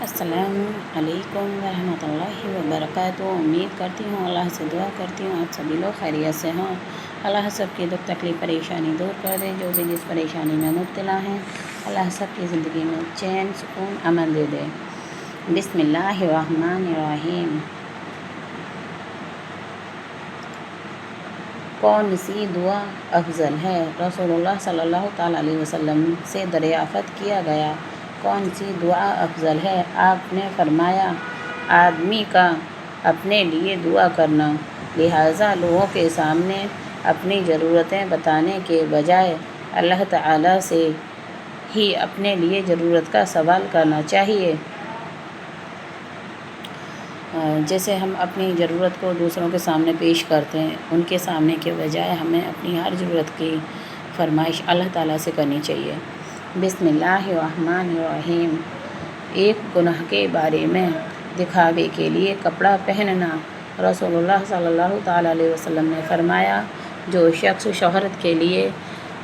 अस्सलाम वालेकुम रहमतुल्लाहि व बरकातुहू। उम्मीद करती हूँ, अल्लाह से दुआ करती हूँ आप सभी लोग खैरियत से हों। अल्लाह सबकी दुख तकलीफ़ परेशानी दूर कर दे। जो भी जिस परेशानी में मुब्तला हैं, अल्लाह सबकी ज़िंदगी में चैन सुकून अमन दे दे। बिस्मिल्लाहिर्रहमानिर्रहीम। कौन सी दुआ अफजल है? रसूलुल्लाह सल्लल्लाहु तआला अलैहि वसल्लम से दरियाफ़त किया गया, कौन सी दुआ अफजल है? आपने फरमाया, आदमी का अपने लिए दुआ करना। लिहाजा लोगों के सामने अपनी ज़रूरतें बताने के बजाय अल्लाह ताला से ही अपने लिए ज़रूरत का सवाल करना चाहिए। जैसे हम अपनी ज़रूरत को दूसरों के सामने पेश करते हैं, उनके सामने के बजाय हमें अपनी हर ज़रूरत की फरमाइश अल्लाह ताला से करनी चाहिए। बिस्मिल्लाहिर्रहमानिर्रहीम। एक गुनाह के बारे में दिखावे के लिए कपड़ा पहनना। रसूलुल्लाह सल्लल्लाहु तआला अलैहि वसल्लम ने फरमाया, जो शख्स शोहरत के लिए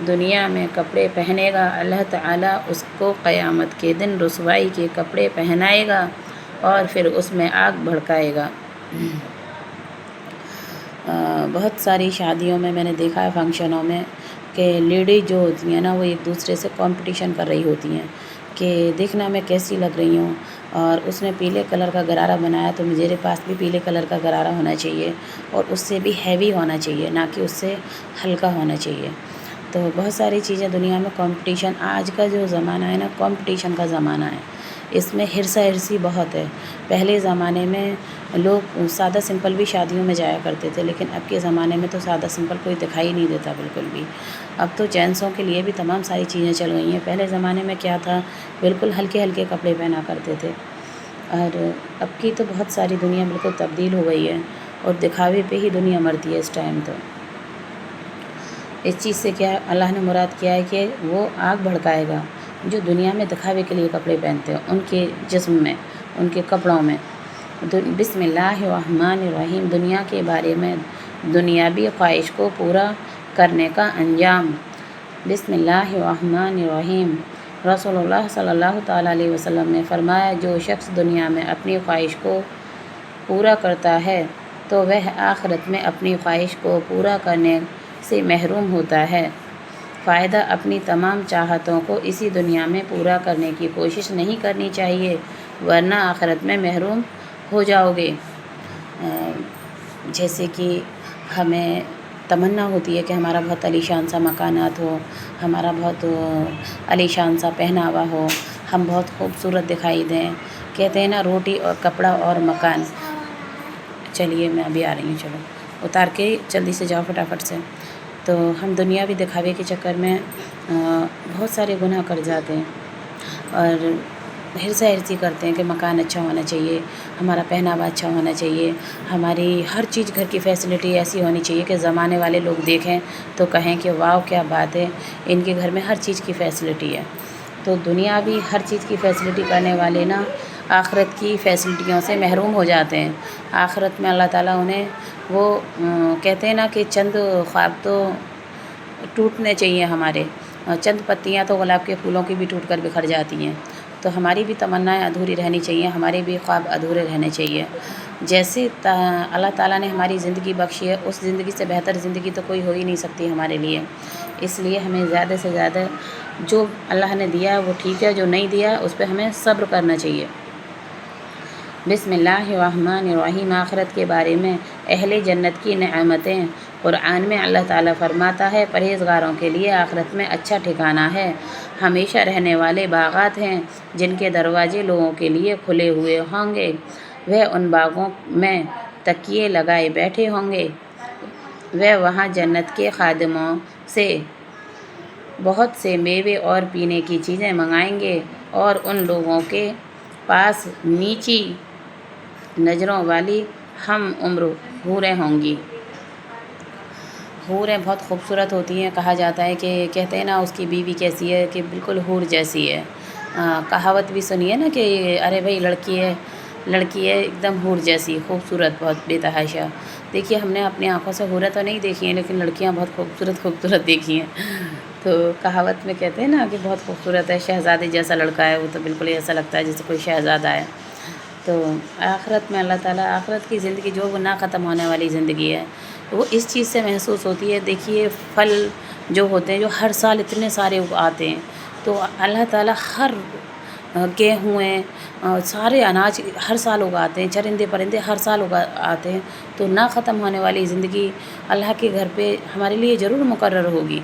दुनिया में कपड़े पहनेगा, अल्लाह ताला उसको क़यामत के दिन रुसवाई के कपड़े पहनाएगा और फिर उसमें आग भड़काएगा। बहुत सारी शादियों में मैंने देखा है, फंक्शनों में, कि लेडीज़ जो होती हैं ना, वो एक दूसरे से कंपटीशन कर रही होती हैं कि देखना मैं कैसी लग रही हूँ, और उसने पीले कलर का गरारा बनाया तो मेरे पास भी पीले कलर का गरारा होना चाहिए, और उससे भी हैवी होना चाहिए, ना कि उससे हल्का होना चाहिए। तो बहुत सारी चीज़ें दुनिया में कंपटीशन, आज का जो ज़माना है ना, कंपटीशन का ज़माना है। इसमें हिरसा हिरसी बहुत है। पहले ज़माने में लोग सादा सिंपल भी शादियों में जाया करते थे, लेकिन अब के ज़माने में तो सादा सिंपल कोई दिखाई नहीं देता बिल्कुल भी। अब तो जेंट्सों के लिए भी तमाम सारी चीज़ें चल गई हैं। पहले ज़माने में क्या था, बिल्कुल हल्के हल्के कपड़े पहना करते थे, और अब की तो बहुत सारी दुनिया बिल्कुल तब्दील हो गई है, और दिखावे पे ही दुनिया मरती है इस टाइम। तो इस चीज़ से क्या अल्लाह ने मुराद किया है कि वो आग भड़काएगा जो दुनिया में दिखावे के लिए कपड़े पहनते हैं, उनके जिस्म में, उनके कपड़ों में। बिस्मिल्लाहिर्रहमानिर्रहीम। दुनिया के बारे में दुनियावी ख्वाहिश को पूरा करने का अंजाम। बिस्मिल्लाहिर्रहमानिर्रहीम। रसूलुल्लाह सल्लल्लाहु तआला अलैहि वसल्लम ने फरमाया, जो शख्स दुनिया में अपनी ख्वाहिश को पूरा करता है तो वह आखिरत में अपनी ख्वाहिश को पूरा करने से महरूम होता है। फ़ायदा, अपनी तमाम चाहतों को इसी दुनिया में पूरा करने की कोशिश नहीं करनी चाहिए, वरना आखिरत में महरूम हो जाओगे। जैसे कि हमें तमन्ना होती है कि हमारा बहुत आलीशान सा मकानात हो, हमारा बहुत आलीशान सा पहनावा हो, हम बहुत खूबसूरत दिखाई दें। कहते हैं ना, रोटी और कपड़ा और मकान। चलिए मैं अभी आ रही हूँ, चलो उतार के जल्दी से जाओ फटाफट से। तो हम दुनियावी दिखावे के चक्कर में बहुत सारे गुनाह कर जाते हैं, और हिरसा हिरसी करते हैं कि मकान अच्छा होना चाहिए, हमारा पहनावा अच्छा होना चाहिए, हमारी हर चीज़, घर की फैसिलिटी ऐसी होनी चाहिए कि ज़माने वाले लोग देखें तो कहें कि वाह क्या बात है, इनके घर में हर चीज़ की फैसिलिटी है। तो दुनियावी हर चीज़ की फैसिलिटी करने वाले ना आखिरत की फ़ैसिलिटियों से महरूम हो जाते हैं। आखिरत में अल्लाह ताला उन्हें वो कहते हैं ना कि चंद ख्वाब तो टूटने चाहिए हमारे, चंद पत्तियां तो गुलाब के फूलों की भी टूट कर बिखर जाती हैं। तो हमारी भी तमन्नाएं अधूरी रहनी चाहिए, हमारे भी ख्वाब अधूरे रहने चाहिए। जैसे अल्लाह ताला ने हमारी ज़िंदगी बख्शी है, उस ज़िंदगी से बेहतर ज़िंदगी तो कोई हो ही नहीं सकती हमारे लिए। इसलिए हमें ज़्यादा से ज़्यादा जो अल्लाह ने दिया है वो ठीक है, जो नहीं दिया है उस पर हमें सब्र करना चाहिए। बिस्मिल्लाहिर्रहमानिर्रहीम। आखिरत के बारे में अहले जन्नत की नेमतें। कुरान में अल्लाह ताला फरमाता है, परहेज़गारों के लिए आखिरत में अच्छा ठिकाना है, हमेशा रहने वाले बागात हैं जिनके दरवाजे लोगों के लिए खुले हुए होंगे। वह उन बागों में तकिए लगाए बैठे होंगे। वह वहाँ जन्नत के खादिमों से बहुत से मेवे और पीने की चीज़ें मंगाएंगे, और उन लोगों के पास नीची नज़रों वाली हम उम्र हूरें होंगी। हूरें बहुत खूबसूरत होती हैं। कहा जाता है कि कहते हैं ना, उसकी बीवी कैसी है कि बिल्कुल हूर जैसी है। कहावत भी सुनी है ना कि अरे भाई लड़की है एकदम हूर जैसी, खूबसूरत, बहुत बेतहाशा। देखिए, हमने अपनी आंखों से हूरें तो नहीं देखी हैं, लेकिन लड़कियां बहुत खूबसूरत देखी हैं। تو کہاوت میں کہتے ہیں نا کہ بہت خوبصورت ہے، شہزادے جیسا لڑکا ہے، وہ تو بالکل ایسا لگتا ہے جیسے کوئی شہزادہ ہے۔ تو آخرت میں اللہ تعالیٰ آخرت کی زندگی جو وہ نہ ختم ہونے والی زندگی ہے، وہ اس چیز سے محسوس ہوتی ہے۔ دیکھیے پھل جو ہوتے ہیں جو ہر سال اتنے سارے آتے ہیں، تو اللہ تعالیٰ ہر گیہوں سارے اناج ہر سال اگاتے ہیں، چرندے پرندے ہر سال آتے ہیں، تو نہ ختم ہونے والی زندگی اللہ کے گھر پہ ہمارے لیے ضرور مقرر ہوگی۔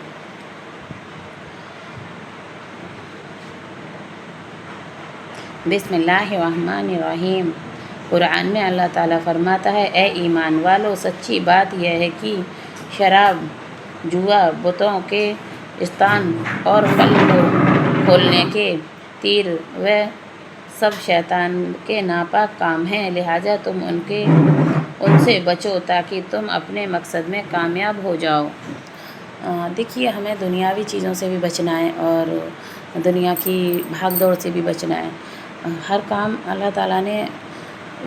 بسم اللہ الرحمن الرحیم۔ قرآن میں اللہ تعالیٰ فرماتا ہے، اے ایمان والو، سچی بات یہ ہے کہ شراب، جوا، بتوں کے استان اور پھل کو کھولنے کے تیر وہ سب شیطان کے ناپاک کام ہیں، لہٰذا تم ان سے بچو تاکہ تم اپنے مقصد میں کامیاب ہو جاؤ۔ دیکھیے ہمیں دنیاوی چیزوں سے بھی بچنا ہے اور دنیا کی بھاگ دوڑ سے بھی بچنا ہے۔ ہر کام اللہ تعالیٰ نے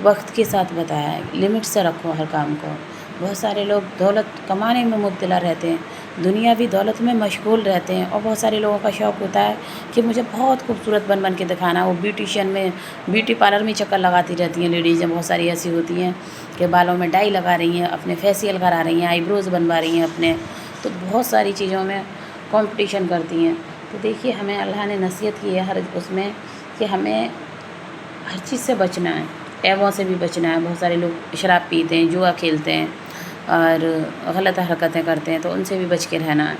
وقت کے ساتھ بتایا ہے، لمٹ سے رکھو ہر کام کو۔ بہت سارے لوگ دولت کمانے میں مبتلا رہتے ہیں، دنیاوی دولت میں مشغول رہتے ہیں، اور بہت سارے لوگوں کا شوق ہوتا ہے کہ مجھے بہت خوبصورت بن کے دکھانا۔ وہ بیوٹی پارلر میں چکر لگاتی رہتی ہیں لیڈیزیں، بہت ساری ایسی ہوتی ہیں کہ بالوں میں ڈائی لگا رہی ہیں، اپنے فیشیل کرا رہی ہیں، آئی بروز بنوا رہی ہیں اپنے، تو بہت ساری چیزوں میں کمپٹیشن کرتی ہیں۔ تو دیکھیے ہمیں اللہ نے نصیحت کی ہے ہر اس میں کہ ہمیں ہر چیز سے بچنا ہے، عیبوں سے بھی بچنا ہے۔ بہت سارے لوگ شراب پیتے ہیں، جوا کھیلتے ہیں اور غلط حرکتیں کرتے ہیں، تو ان سے بھی بچ کے رہنا ہے۔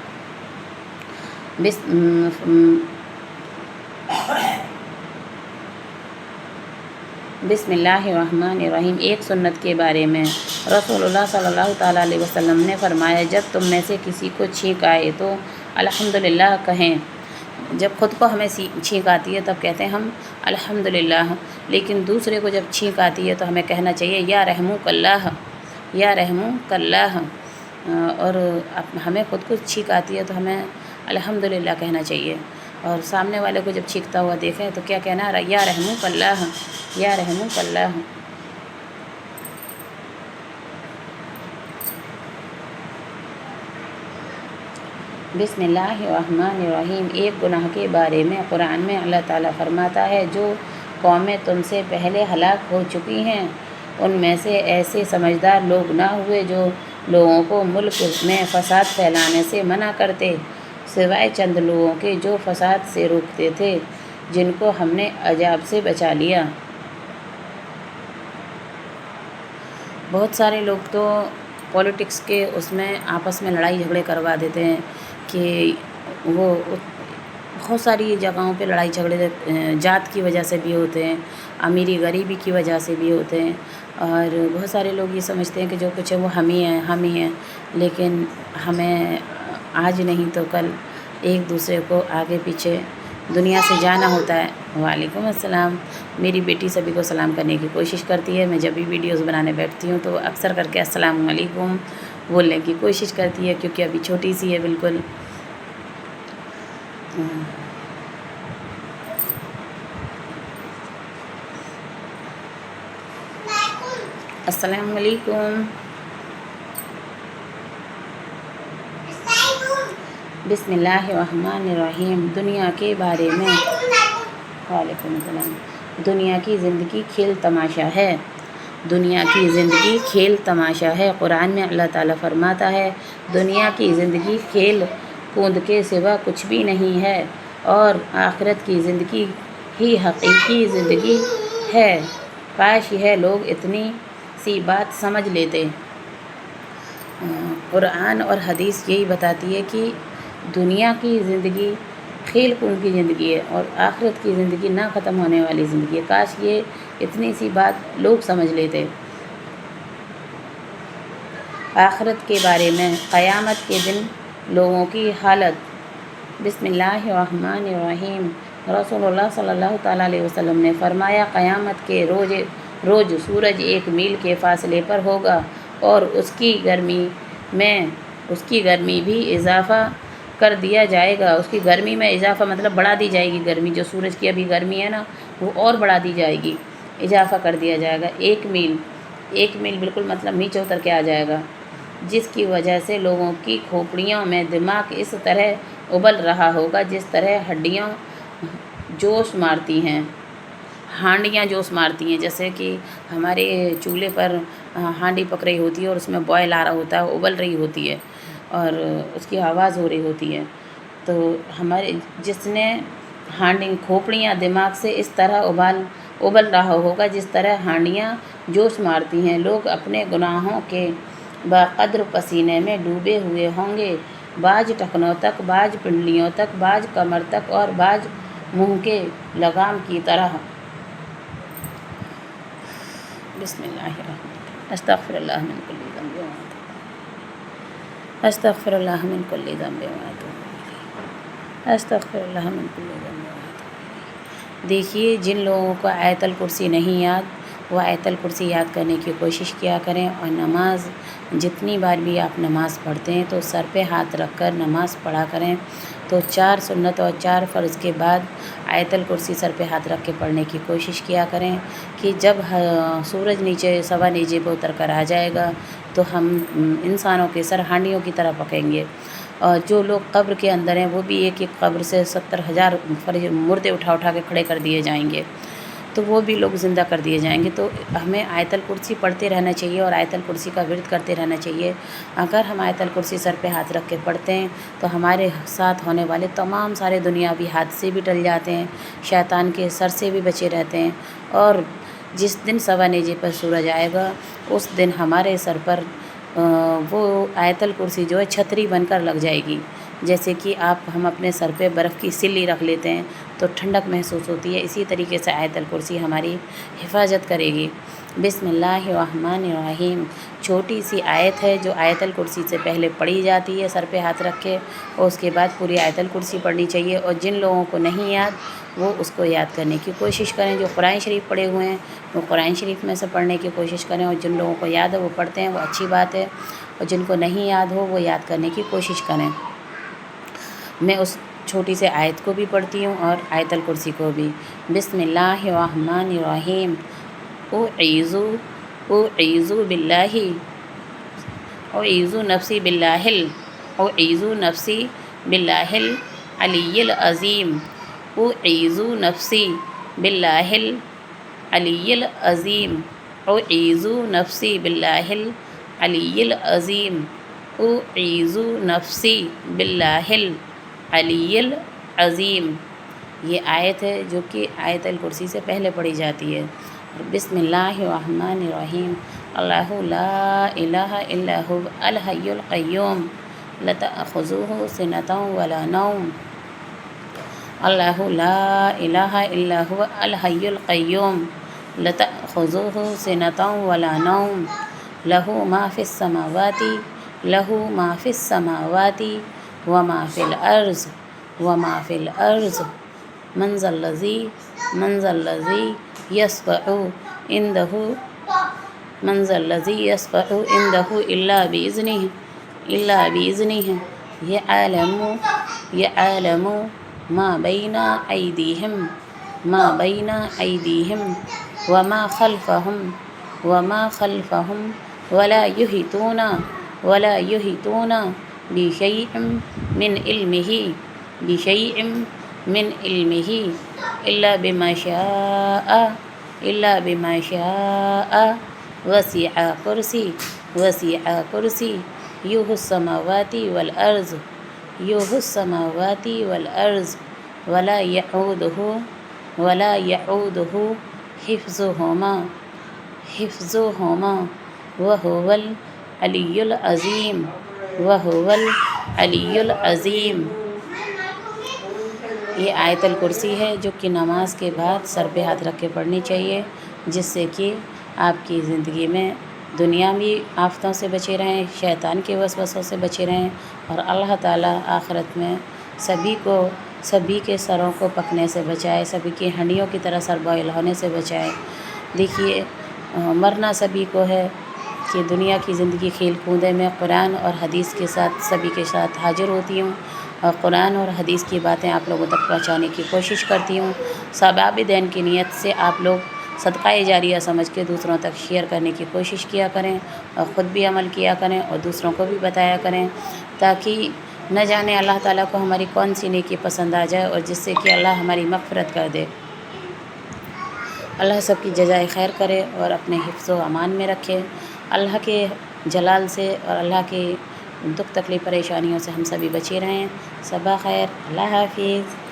بسم اللہ الرحمن الرحیم۔ ایک سنت کے بارے میں رسول اللہ صلی اللہ تعالیٰ علیہ وسلم نے فرمایا، جب تم میں سے کسی کو چھینک آئے تو الحمدللہ کہیں۔ جب خود کو ہمیں چھینک آتی ہے تب کہتے ہیں ہم الحمدللہ، لیکن دوسرے کو جب چھینک آتی ہے تو ہمیں کہنا چاہیے یا رحمک اللہ، یا رحمک اللہ۔ اور ہمیں خود کو چھینک آتی ہے تو ہمیں الحمدللہ کہنا چاہیے، اور سامنے والے کو جب چھینکتا ہوا دیکھیں تو کیا کہنا ہے؟ یا رحمک اللہ، یا رحمک اللہ۔ بسم اللہ الرحمن الرحیم۔ ایک گناہ کے بارے میں قرآن میں اللہ تعالیٰ فرماتا ہے، جو قومیں تم سے پہلے ہلاک ہو چکی ہیں ان میں سے ایسے سمجھدار لوگ نہ ہوئے جو لوگوں کو ملک میں فساد پھیلانے سے منع کرتے، سوائے چند لوگوں کے جو فساد سے روکتے تھے، جن کو ہم نے عذاب سے بچا لیا۔ بہت سارے لوگ تو پولیٹکس کے اس میں آپس میں لڑائی جھگڑے کروا دیتے ہیں کہ وہ بہت ساری جگہوں پہ لڑائی جھگڑے ذات کی وجہ سے بھی ہوتے ہیں، امیری غریبی کی وجہ سے بھی ہوتے ہیں، اور بہت سارے لوگ یہ سمجھتے ہیں کہ جو کچھ ہے وہ ہم ہی ہیں، لیکن ہمیں آج نہیں تو کل ایک دوسرے کو آگے پیچھے دنیا سے جانا ہوتا ہے۔ وعلیکم السلام۔ میری بیٹی سبھی کو سلام کرنے کی کوشش کرتی ہے، میں جب بھی ویڈیوز بنانے بیٹھتی ہوں تو اکثر کر کے السلام علیکم بولنے کی کوشش کرتی ہے، کیونکہ ابھی چھوٹی سی ہے بالکل۔ السلام علیکم۔ بسم اللہ الرحمن الرحیم۔ دنیا کے بارے میں وعلیکم السلام۔ دنیا کی زندگی کھیل تماشا ہے، دنیا کی زندگی کھیل تماشا ہے۔ قرآن میں اللہ تعالیٰ فرماتا ہے، دنیا کی زندگی کھیل کود کے سوا کچھ بھی نہیں ہے، اور آخرت کی زندگی ہی حقیقی زندگی ہے۔ کاش یہ لوگ اتنی سی بات سمجھ لیتے۔ قرآن اور حدیث یہی بتاتی ہے کہ دنیا کی زندگی کھیل کود کی زندگی ہے اور آخرت کی زندگی نہ ختم ہونے والی زندگی ہے۔ کاش یہ اتنی سی بات لوگ سمجھ لیتے۔ آخرت کے بارے میں قیامت کے دن لوگوں کی حالت۔ بسم اللہ الرحمن الرحیم۔ رسول اللہ صلی اللہ تعالیٰ علیہ وسلم نے فرمایا، قیامت کے روز سورج 1 میل کے فاصلے پر ہوگا اور اس کی گرمی بھی اضافہ کر دیا جائے گا۔ اس کی گرمی میں اضافہ مطلب بڑھا دی جائے گی گرمی، جو سورج کی ابھی گرمی ہے نا وہ اور بڑھا دی جائے گی، اضافہ کر دیا جائے گا۔ 1 میل بالکل مطلب نیچے اتر کے آ جائے گا، جس کی وجہ سے لوگوں کی کھوپڑیوں میں دماغ اس طرح उबल रहा होगा जिस तरह हड्डियाँ जोश मारती हैं, हांडियाँ जोश मारती हैं। जैसे कि हमारे चूल्हे पर हांडी पक रही होती है और उसमें बॉयल आ रहा होता है, उबल रही होती है और उसकी आवाज़ हो रही होती है। तो हमारे जिसने हांडी खोपड़ियाँ दिमाग से इस तरह उबल रहा होगा जिस तरह हांडियाँ जोश मारती हैं। लोग अपने गुनाहों के बक़द्र पसीने में डूबे हुए होंगे, बाज टखनों तक, बाज पिंडलियों तक, बाज कमर तक और बाज मुँह के लगाम की तरह। बिस्मिल्लाहिर्रहमानिर्रहीम। अस्तग़फिरुल्लाह मिन कुल्लि ज़ंबिन व अतूबु अस्तग़फिरुल्लाह मिन कुल्लि ज़ंबिन व अतूबु इलैह। अस्तग़फिरुल्लाह मिन कुल्लि ज़ंबिन व अतूबु इलैह। देखिए, जिन लोगों को आयतल कुर्सी नहीं याद, वो आयतल कुर्सी याद करने की कोशिश किया करें। और नमाज जितनी बार भी आप नमाज़ पढ़ते हैं तो सर पे हाथ रख कर नमाज़ पढ़ा करें। तो 4 सुन्नत और 4 फ़र्ज़ के बाद आयतल कुर्सी सर पे हाथ रख के पढ़ने की कोशिश किया करें कि जब सूरज नीचे सवा नीचे पे उतर कर आ जाएगा तो हम इंसानों के सर हांडियों की तरह पकेंगे। और जो लोग कब्र के अंदर हैं वो भी एक एक कब्र से 70,000 मुर्दे उठा उठा के खड़े कर दिए जाएंगे, तो वो भी लोग ज़िंदा कर दिए जाएंगे। तो हमें आयतल कुर्सी पढ़ते रहना चाहिए और आयतल कुर्सी का विर्द करते रहना चाहिए। अगर हम आयतल कुर्सी सर पे हाथ रख के पढ़ते हैं तो हमारे साथ होने वाले तमाम सारे दुनियावी हादसे भी टल जाते हैं, शैतान के सर से भी बचे रहते हैं। और जिस दिन सवा नेजे पर सूरज आएगा उस दिन हमारे सर पर वो आयतल कुर्सी जो है छतरी बनकर लग जाएगी। जैसे कि हम अपने सर पे बर्फ़ की सिल्ली रख लेते हैं तो ठंडक महसूस होती है, इसी तरीके से आयतल कुर्सी हमारी हिफाजत करेगी। बिस्मिल्लाहिर्रहमानिर्रहीम छोटी सी आयत है जो आयतल कुर्सी से पहले पढ़ी जाती है सर पे हाथ रख के, और उसके बाद पूरी आयतल कुर्सी पढ़नी चाहिए। और जिन लोगों को नहीं याद वो उसको याद करने की कोशिश करें। जो कुरान शरीफ पढ़े हुए हैं वो कुरान शरीफ में से पढ़ने की कोशिश करें, और जिन लोगों को याद है वो पढ़ते हैं, वो अच्छी बात है। और जिनको नहीं याद हो वो याद करने की कोशिश करें। मैं उस छोटी से आयत को भी पढ़ती हूँ और आयतल कुर्सी को भी। बिस्मिल्लाहिर्रहमानिर्रहीम। उईज़ु बिल्लाहि उईज़ु नफ्सी बिल्लाहिल अलिय्यिल अज़ीम। उईज़ु नफ्सी बिल्लाहिल अलिय्यिल अज़ीम। उईज़ु नफ्सी बिल्लाहिल अलिय्यिल अज़ीम। उईज़ु नफ्सी बिल्लाहिल अलिय्यिल अज़ीम। ये आयत है जो कि आयतल कुर्सी से पहले पढ़ी जाती है। बिस्मिल्लाहिर्रहमानिर्रहीम। अल्लाहु ला इलाहा इल्ला हु अल हय्युल क़य्यूम ला तअख़ुज़ुहु सिनतुन वला नौम। अल्लाहु ला इलाहा इल्ला हु अल हय्युल क़य्यूम ला तअख़ुज़ुहु सिनतुन वला नौम। लहु मा फ़िस समावाति व मा फ़िल अर्ज़ मन ज़ल्लज़ी यशफ़अु इंदहु इल्ला बिइज़्निहि यअलमु मा बैना अयदीहिम व मा ख़ल्फ़हुम वला युहीतूना बिशैइन मिन इल्मिही इल्ला बिमा शाअ वसिअ कुर्सी युहुस समावाति वल अर्ज़ वला यऊदुहु हिफ्ज़ुहुमा वहुवल अलियुल अज़ीम। ये आयतल कुर्सी है जो कि नमाज के बाद सर पे हाथ रख के पढ़नी चाहिए, जिससे कि आपकी ज़िंदगी में दुनियावी आफ़तों से बचे रहें, शैतान के वसवसों से बचे रहें, और अल्लाह ताला आखिरत में सभी के सरों को पकने से बचाए, सभी की हड्डियों की तरह सर बॉयल होने से बचाए। देखिए, मरना सभी को है कि दुनिया की ज़िंदगी खेल कूदे में कुरान और हदीस के साथ सभी के साथ हाजिर होती हूँ और कुरान और हदीस की बातें आप लोगों तक पहुँचाने की कोशिश करती हूँ। सवाब देन की नीयत से आप लोग सदका जारिया समझ के दूसरों तक शेयर करने की कोशिश किया करें और ख़ुद भी अमल किया करें और दूसरों को भी बताया करें, ताकि نہ جانے اللہ تعالیٰ کو ہماری کون سی نیکی پسند آ جائے اور جس سے کہ اللہ ہماری مغفرت کر دے۔ اللہ سب کی جزائے خیر کرے اور اپنے حفظ و امان میں رکھے۔ اللہ کے جلال سے اور اللہ کی دکھ تکلیف پریشانیوں سے ہم سبھی بچے رہیں۔ صباح خیر، اللہ حافظ۔